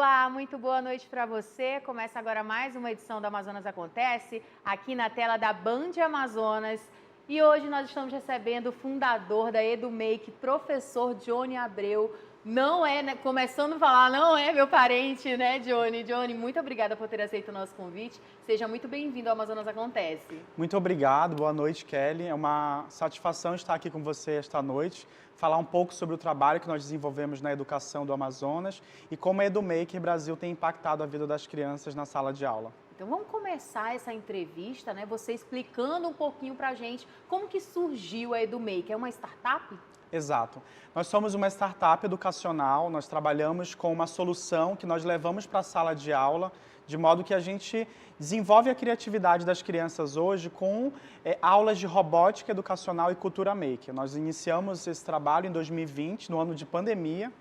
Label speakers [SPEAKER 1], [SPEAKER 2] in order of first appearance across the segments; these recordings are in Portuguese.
[SPEAKER 1] Olá, muito boa noite para você. Começa agora mais uma edição do Amazonas Acontece, aqui na tela da Band Amazonas. E hoje nós estamos recebendo o fundador da EduMake, professor Johnny Abreu. Não é, né, começando a falar, não é meu parente, né, Johnny? Johnny, muito obrigada por ter aceito o nosso convite. Seja muito bem-vindo ao Amazonas Acontece.
[SPEAKER 2] Muito obrigado, boa noite, Kelly. É uma satisfação estar aqui com você esta noite, falar um pouco sobre o trabalho que nós desenvolvemos na educação do Amazonas e como a EduMaker Brasil tem impactado a vida das crianças na sala de aula.
[SPEAKER 1] Então vamos começar essa entrevista, né, você explicando um pouquinho pra gente como que surgiu a EduMake. É uma startup?
[SPEAKER 2] Exato. Nós somos uma startup educacional, nós trabalhamos com uma solução que nós levamos para a sala de aula, de modo que a gente desenvolve a criatividade das crianças hoje com aulas de robótica educacional e cultura maker. Nós iniciamos esse trabalho em 2020, no ano de pandemia,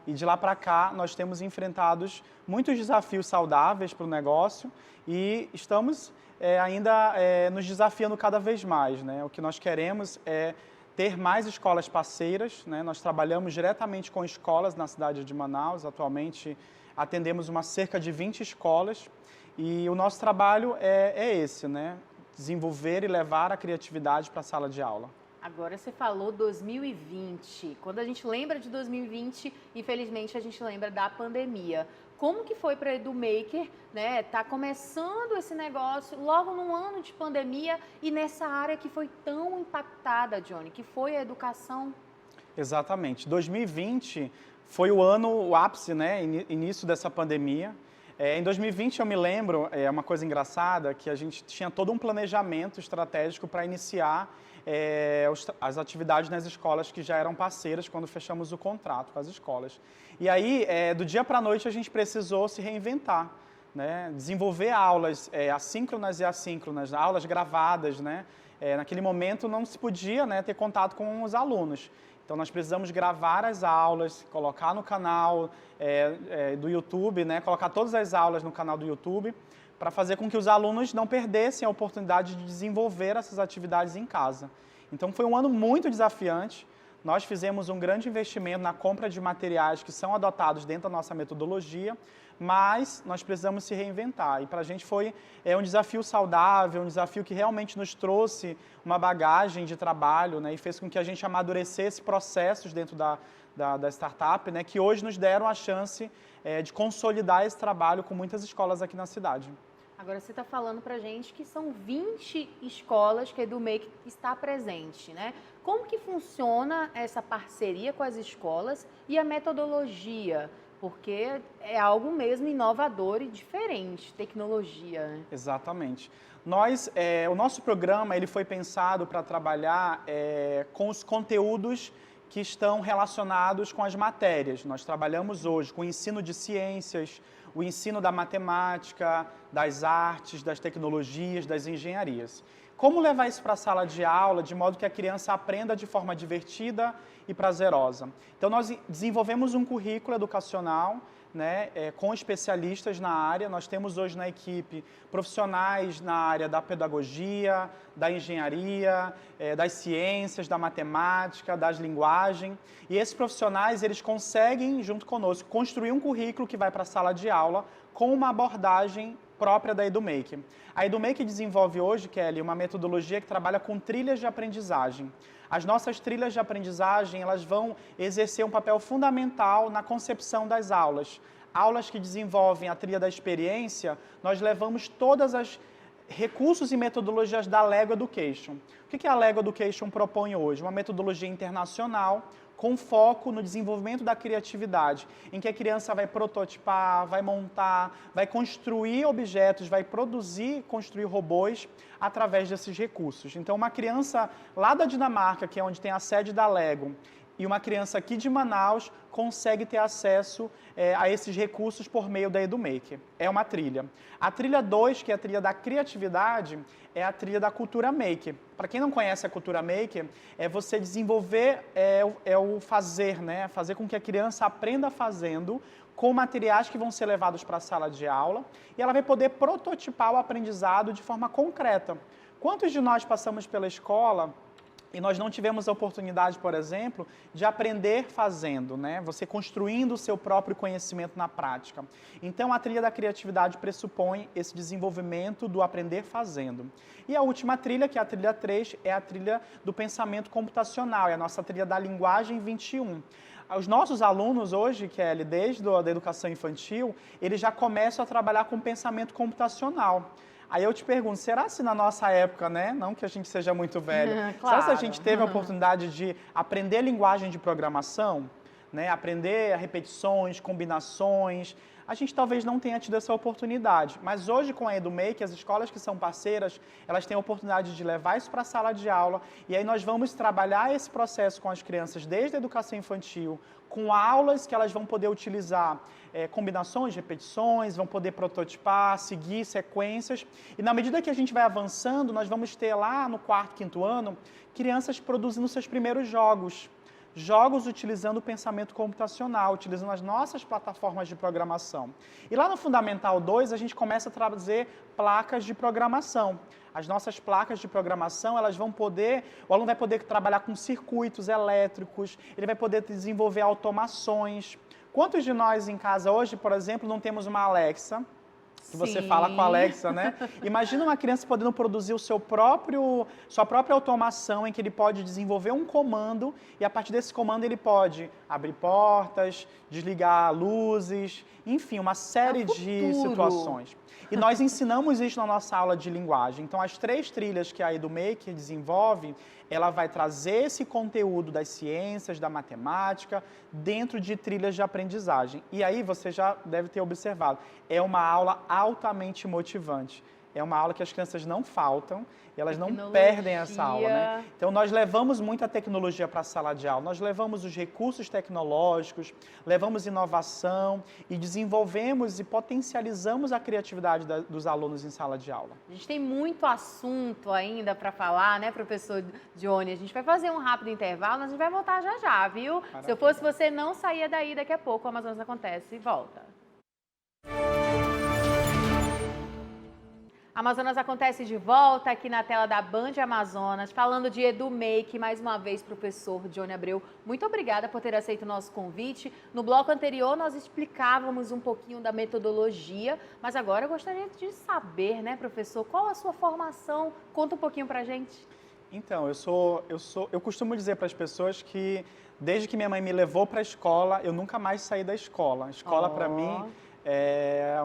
[SPEAKER 2] e de lá para cá nós temos enfrentado muitos desafios saudáveis para o negócio e estamos ainda nos desafiando cada vez mais, né? O que nós queremos é ter mais escolas parceiras, né? Nós trabalhamos diretamente com escolas na cidade de Manaus, atualmente atendemos cerca de 20 escolas e o nosso trabalho é esse, né? Desenvolver e levar a criatividade para a sala de aula.
[SPEAKER 1] Agora você falou 2020. Quando a gente lembra de 2020, infelizmente a gente lembra da pandemia. Como que foi para a EduMaker, né? Tá começando esse negócio logo num ano de pandemia e nessa área que foi tão impactada, Johnny, que foi a educação.
[SPEAKER 2] Exatamente. 2020 foi o ano, o ápice, né? Início dessa pandemia. Em 2020 eu me lembro, é uma coisa engraçada, que a gente tinha todo um planejamento estratégico para iniciar as atividades nas escolas que já eram parceiras quando fechamos o contrato com as escolas. E aí, do dia para a noite, a gente precisou se reinventar, né? Desenvolver aulas assíncronas e assíncronas, aulas gravadas, né? Naquele momento não se podia, né, ter contato com os alunos. Então, nós precisamos gravar as aulas, colocar no canal do YouTube, né, colocar todas as aulas no canal do YouTube, para fazer com que os alunos não perdessem a oportunidade de desenvolver essas atividades em casa. Então, foi um ano muito desafiante. Nós fizemos um grande investimento na compra de materiais que são adotados dentro da nossa metodologia, mas nós precisamos se reinventar. E para a gente foi um desafio saudável, um desafio que realmente nos trouxe uma bagagem de trabalho, né, e fez com que a gente amadurecesse processos dentro da startup, né, que hoje nos deram a chance de consolidar esse trabalho com muitas escolas aqui na cidade.
[SPEAKER 1] Agora você está falando para a gente que são 20 escolas que a EduMake está presente, né? Como que funciona essa parceria com as escolas e a metodologia? Porque é algo mesmo inovador e diferente, tecnologia, né?
[SPEAKER 2] Exatamente. O nosso programa ele foi pensado para trabalhar com os conteúdos que estão relacionados com as matérias. Nós trabalhamos hoje com o ensino de ciências, o ensino da matemática, das artes, das tecnologias, das engenharias. Como levar isso para a sala de aula de modo que a criança aprenda de forma divertida e prazerosa? Então, nós desenvolvemos um currículo educacional, né, com especialistas na área. Nós temos hoje na equipe profissionais na área da pedagogia, da engenharia, das ciências, da matemática, das linguagens. E esses profissionais, eles conseguem, junto conosco, construir um currículo que vai para a sala de aula com uma abordagem própria da EduMake. A EduMake desenvolve hoje, Kelly, uma metodologia que trabalha com trilhas de aprendizagem. As nossas trilhas de aprendizagem, elas vão exercer um papel fundamental na concepção das aulas. Aulas que desenvolvem a trilha da experiência, nós levamos todas as recursos e metodologias da Lego Education. O que a Lego Education propõe hoje? Uma metodologia internacional com foco no desenvolvimento da criatividade, em que a criança vai prototipar, vai montar, vai construir objetos, vai construir robôs através desses recursos. Então, uma criança lá da Dinamarca, que é onde tem a sede da Lego, e uma criança aqui de Manaus consegue ter acesso a esses recursos por meio da EduMaker. É uma trilha. A trilha 2, que é a trilha da criatividade, é a trilha da cultura maker. Para quem não conhece a cultura maker, é você desenvolver, o fazer, né? Fazer com que a criança aprenda fazendo com materiais que vão ser levados para a sala de aula e ela vai poder prototipar o aprendizado de forma concreta. Quantos de nós passamos pela escola E nós não tivemos a oportunidade, por exemplo, de aprender fazendo, né? Você construindo o seu próprio conhecimento na prática. Então, a trilha da criatividade pressupõe esse desenvolvimento do aprender fazendo. E a última trilha, que é a trilha 3, é a trilha do pensamento computacional, é a nossa trilha da linguagem 21. Os nossos alunos hoje, Kelly, desde a educação infantil, eles já começam a trabalhar com pensamento computacional. Aí eu te pergunto, será se na nossa época, né, não que a gente seja muito velho,
[SPEAKER 1] Claro.
[SPEAKER 2] será se a gente teve a oportunidade de aprender linguagem de programação, né, aprender repetições, combinações? A gente talvez não tenha tido essa oportunidade, mas hoje com a EduMake, as escolas que são parceiras, elas têm a oportunidade de levar isso para a sala de aula e aí nós vamos trabalhar esse processo com as crianças desde a educação infantil, com aulas que elas vão poder utilizar combinações, repetições, vão poder prototipar, seguir sequências. E na medida que a gente vai avançando, nós vamos ter lá no 4º, 5º ano, crianças produzindo seus primeiros jogos. Jogos utilizando o pensamento computacional, utilizando as nossas plataformas de programação. E lá no Fundamental 2, a gente começa a trazer placas de programação. As nossas placas de programação, elas vão poder, o aluno vai poder trabalhar com circuitos elétricos, ele vai poder desenvolver automações. Quantos de nós em casa hoje, por exemplo, não temos uma Alexa? Que você fala com a Alexa, né? Imagina uma criança podendo produzir sua própria automação em que ele pode desenvolver um comando e a partir desse comando ele pode abrir portas, desligar luzes, enfim, uma série de situações. E nós ensinamos isso na nossa aula de linguagem. Então, as 3 trilhas que a EduMake desenvolve, ela vai trazer esse conteúdo das ciências, da matemática, dentro de trilhas de aprendizagem. E aí você já deve ter observado, é uma aula altamente motivante. É uma aula que as crianças não faltam, e elas não perdem essa aula, né? Então, nós levamos muita tecnologia para a sala de aula, nós levamos os recursos tecnológicos, levamos inovação e desenvolvemos e potencializamos a criatividade dos alunos em sala de aula.
[SPEAKER 1] A gente tem muito assunto ainda para falar, né, professor Johnny? A gente vai fazer um rápido intervalo, mas a gente vai voltar já já, viu? Maravilha. Se eu fosse você, não saía daí daqui a pouco, o Amazonas Acontece e volta. Amazonas Acontece de volta aqui na tela da Band Amazonas, falando de EduMake, mais uma vez, professor Johnny Abreu. Muito obrigada por ter aceito o nosso convite. No bloco anterior, nós explicávamos um pouquinho da metodologia, mas agora eu gostaria de saber, né, professor, qual a sua formação? Conta um pouquinho pra gente.
[SPEAKER 2] Então, eu costumo dizer para as pessoas que, desde que minha mãe me levou para a escola, eu nunca mais saí da escola. A escola, para mim, é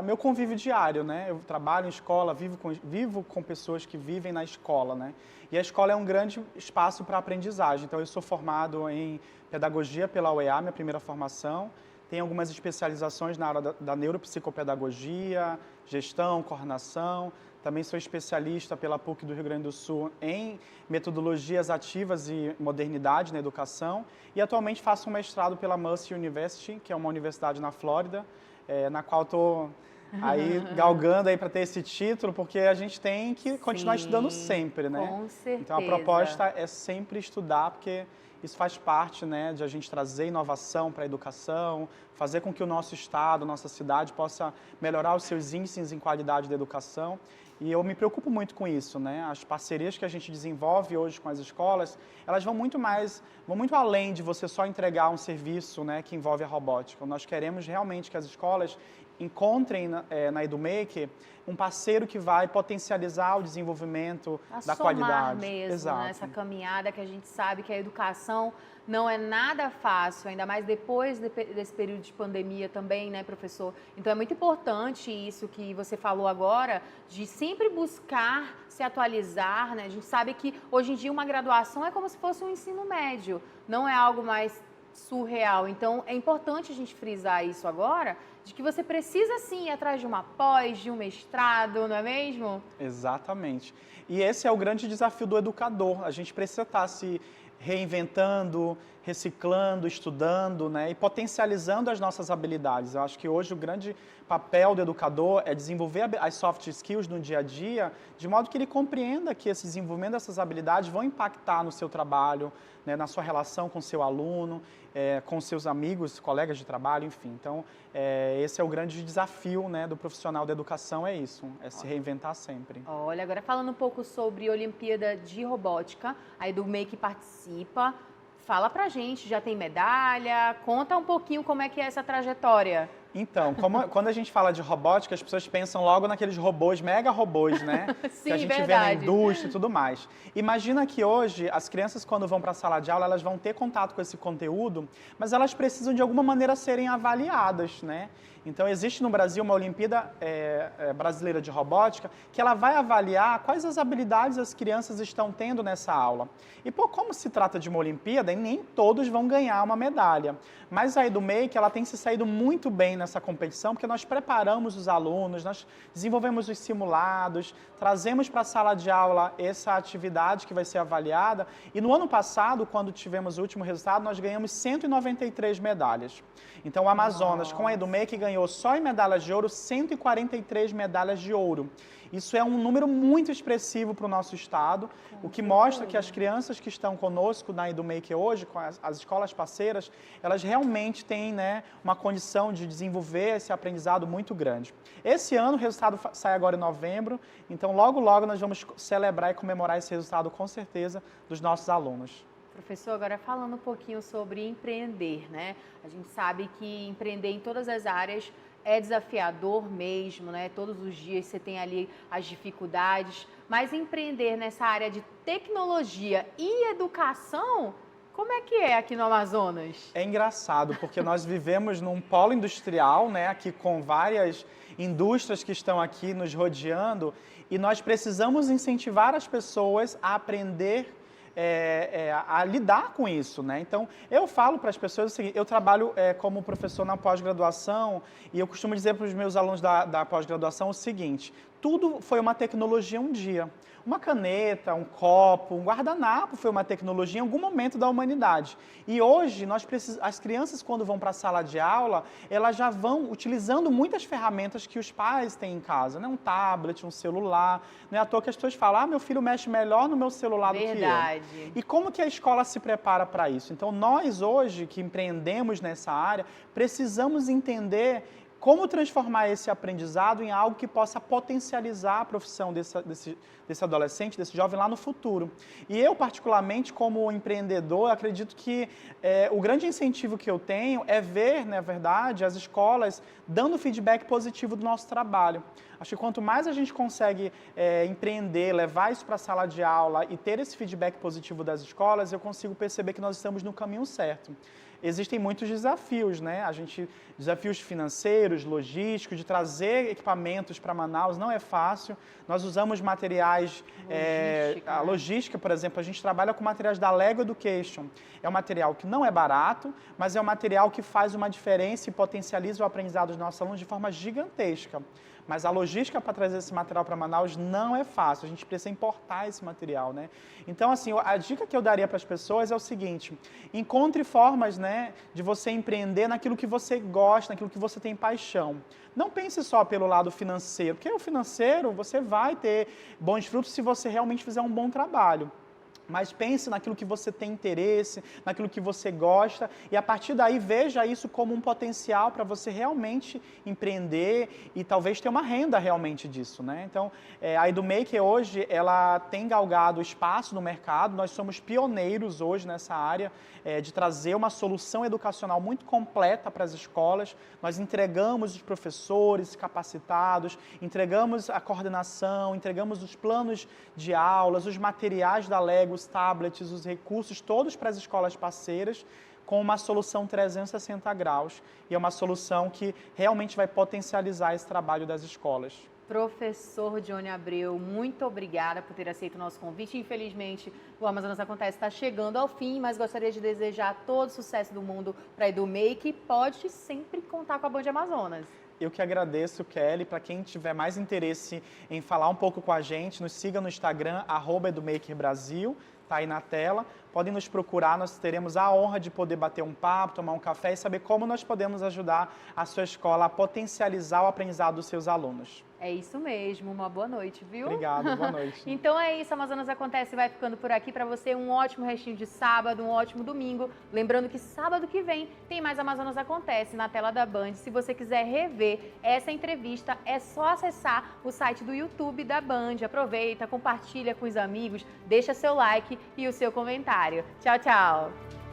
[SPEAKER 2] meu convívio diário, né? Eu trabalho em escola, vivo com pessoas que vivem na escola, né? E a escola é um grande espaço para aprendizagem. Então, eu sou formado em pedagogia pela UEA, minha primeira formação. Tenho algumas especializações na área da neuropsicopedagogia, gestão, coordenação. Também sou especialista pela PUC do Rio Grande do Sul em metodologias ativas e modernidade na educação. E atualmente faço um mestrado pela Mercer University, que é uma universidade na Flórida, na qual estou aí galgando aí para ter esse título, porque a gente tem que continuar estudando sempre, né?
[SPEAKER 1] Com certeza.
[SPEAKER 2] Então a proposta é sempre estudar, porque isso faz parte, né, de a gente trazer inovação para a educação, fazer com que o nosso estado, nossa cidade possa melhorar os seus índices em qualidade da educação. E eu me preocupo muito com isso, né? As parcerias que a gente desenvolve hoje com as escolas, elas vão muito além de você só entregar um serviço, né, que envolve a robótica. Nós queremos realmente que as escolas encontrem na EduMake um parceiro que vai potencializar o desenvolvimento da qualidade.
[SPEAKER 1] Mesmo,
[SPEAKER 2] exato.
[SPEAKER 1] Né? Essa caminhada que a gente sabe que a educação não é nada fácil, ainda mais depois desse período de pandemia também, né, professor? Então é muito importante isso que você falou agora, de sempre buscar se atualizar, né? A gente sabe que hoje em dia uma graduação é como se fosse um ensino médio, não é algo mais surreal. Então é importante a gente frisar isso agora, de que você precisa sim ir atrás de uma pós, de um mestrado, não é mesmo?
[SPEAKER 2] Exatamente. E esse é o grande desafio do educador. A gente precisa estar se reinventando, reciclando, estudando, né, e potencializando as nossas habilidades. Eu acho que hoje o grande papel do educador é desenvolver as soft skills no dia a dia, de modo que ele compreenda que esse desenvolvimento dessas habilidades vão impactar no seu trabalho, né, na sua relação com o seu aluno, com seus amigos, colegas de trabalho, enfim. Então, esse é o grande desafio, né, do profissional da educação, é isso, é se reinventar sempre.
[SPEAKER 1] Olha, agora falando um pouco sobre Olimpíada de Robótica, a EduMake participa. Fala pra gente, já tem medalha? Conta um pouquinho como é que é essa trajetória.
[SPEAKER 2] Então, quando a gente fala de robótica, as pessoas pensam logo naqueles robôs, mega robôs, né?
[SPEAKER 1] Sim,
[SPEAKER 2] que a gente
[SPEAKER 1] verdade.
[SPEAKER 2] vê na indústria e tudo mais. Imagina que hoje, as crianças, quando vão para a sala de aula, elas vão ter contato com esse conteúdo, mas elas precisam, de alguma maneira, serem avaliadas, né? Então, existe no Brasil uma Olimpíada Brasileira de Robótica que ela vai avaliar quais as habilidades as crianças estão tendo nessa aula. E, como se trata de uma Olimpíada, nem todos vão ganhar uma medalha. Mas a EduMake, ela tem se saído muito bem nessa competição, porque nós preparamos os alunos, nós desenvolvemos os simulados, trazemos para a sala de aula essa atividade que vai ser avaliada. E no ano passado, quando tivemos o último resultado, nós ganhamos 193 medalhas. Então, o Amazonas, com a EduMake, ganhou só em medalhas de ouro 143 medalhas de ouro. Isso é um número muito expressivo para o nosso estado, o que mostra que as crianças que estão conosco na EduMake hoje, com as escolas parceiras, elas realmente têm, né, uma condição de desenvolver esse aprendizado muito grande. Esse ano o resultado sai agora em novembro, então logo nós vamos celebrar e comemorar esse resultado com certeza dos nossos alunos.
[SPEAKER 1] Professor, agora falando um pouquinho sobre empreender, né? A gente sabe que empreender em todas as áreas é desafiador mesmo, né? Todos os dias você tem ali as dificuldades, mas empreender nessa área de tecnologia e educação, como é que é aqui no Amazonas?
[SPEAKER 2] É engraçado, porque nós vivemos num polo industrial, né? Aqui com várias indústrias que estão aqui nos rodeando, e nós precisamos incentivar as pessoas a aprender a lidar com isso, né? Então, eu falo para as pessoas o seguinte, eu trabalho como professor na pós-graduação e eu costumo dizer para os meus alunos da pós-graduação o seguinte, tudo foi uma tecnologia um dia. Uma caneta, um copo, um guardanapo foi uma tecnologia em algum momento da humanidade. E hoje, as crianças, quando vão para a sala de aula, elas já vão utilizando muitas ferramentas que os pais têm em casa, né? Um tablet, um celular. Não é à toa que as pessoas falam, meu filho mexe melhor no meu celular do que eu.
[SPEAKER 1] Verdade.
[SPEAKER 2] E como que a escola se prepara para isso? Então, nós hoje, que empreendemos nessa área, precisamos entender como transformar esse aprendizado em algo que possa potencializar a profissão desse adolescente, desse jovem lá no futuro. E eu, particularmente, como empreendedor, acredito que o grande incentivo que eu tenho é ver, na verdade, as escolas dando feedback positivo do nosso trabalho. Acho que quanto mais a gente consegue empreender, levar isso para a sala de aula e ter esse feedback positivo das escolas, eu consigo perceber que nós estamos no caminho certo. Existem muitos desafios, né? Desafios financeiros, logísticos, de trazer equipamentos para Manaus não é fácil. Nós usamos materiais, a logística, por exemplo, a gente trabalha com materiais da Lego Education. É um material que não é barato, mas é um material que faz uma diferença e potencializa o aprendizado dos nossos alunos de forma gigantesca. Mas a logística para trazer esse material para Manaus não é fácil, a gente precisa importar esse material, né? Então, assim, a dica que eu daria para as pessoas é o seguinte, encontre formas, né, de você empreender naquilo que você gosta, naquilo que você tem paixão. Não pense só pelo lado financeiro, porque o financeiro você vai ter bons frutos se você realmente fizer um bom trabalho. Mas pense naquilo que você tem interesse, naquilo que você gosta e a partir daí veja isso como um potencial para você realmente empreender e talvez ter uma renda realmente disso, né? Então, a EduMake hoje, ela tem galgado espaço no mercado, nós somos pioneiros hoje nessa área de trazer uma solução educacional muito completa para as escolas, nós entregamos os professores capacitados, entregamos a coordenação, entregamos os planos de aulas, os materiais da Lego, os tablets, os recursos, todos para as escolas parceiras, com uma solução 360 graus. E é uma solução que realmente vai potencializar esse trabalho das escolas.
[SPEAKER 1] Professor Johnny Abreu, muito obrigada por ter aceito o nosso convite. Infelizmente, o Amazonas Acontece está chegando ao fim, mas gostaria de desejar todo o sucesso do mundo para a EduMake. Pode sempre contar com a Band Amazonas.
[SPEAKER 2] Eu que agradeço, Kelly. Para quem tiver mais interesse em falar um pouco com a gente, nos siga no Instagram, @EduMakerBrasil. está aí na tela. Podem nos procurar, nós teremos a honra de poder bater um papo, tomar um café e saber como nós podemos ajudar a sua escola a potencializar o aprendizado dos seus alunos.
[SPEAKER 1] É isso mesmo, uma boa noite, viu?
[SPEAKER 2] Obrigado, boa noite.
[SPEAKER 1] Então é isso, Amazonas Acontece vai ficando por aqui. Para você, um ótimo restinho de sábado, um ótimo domingo. Lembrando que sábado que vem tem mais Amazonas Acontece na tela da Band. Se você quiser rever essa entrevista, é só acessar o site do YouTube da Band. Aproveita, compartilha com os amigos, deixa seu like e o seu comentário. Tchau, tchau!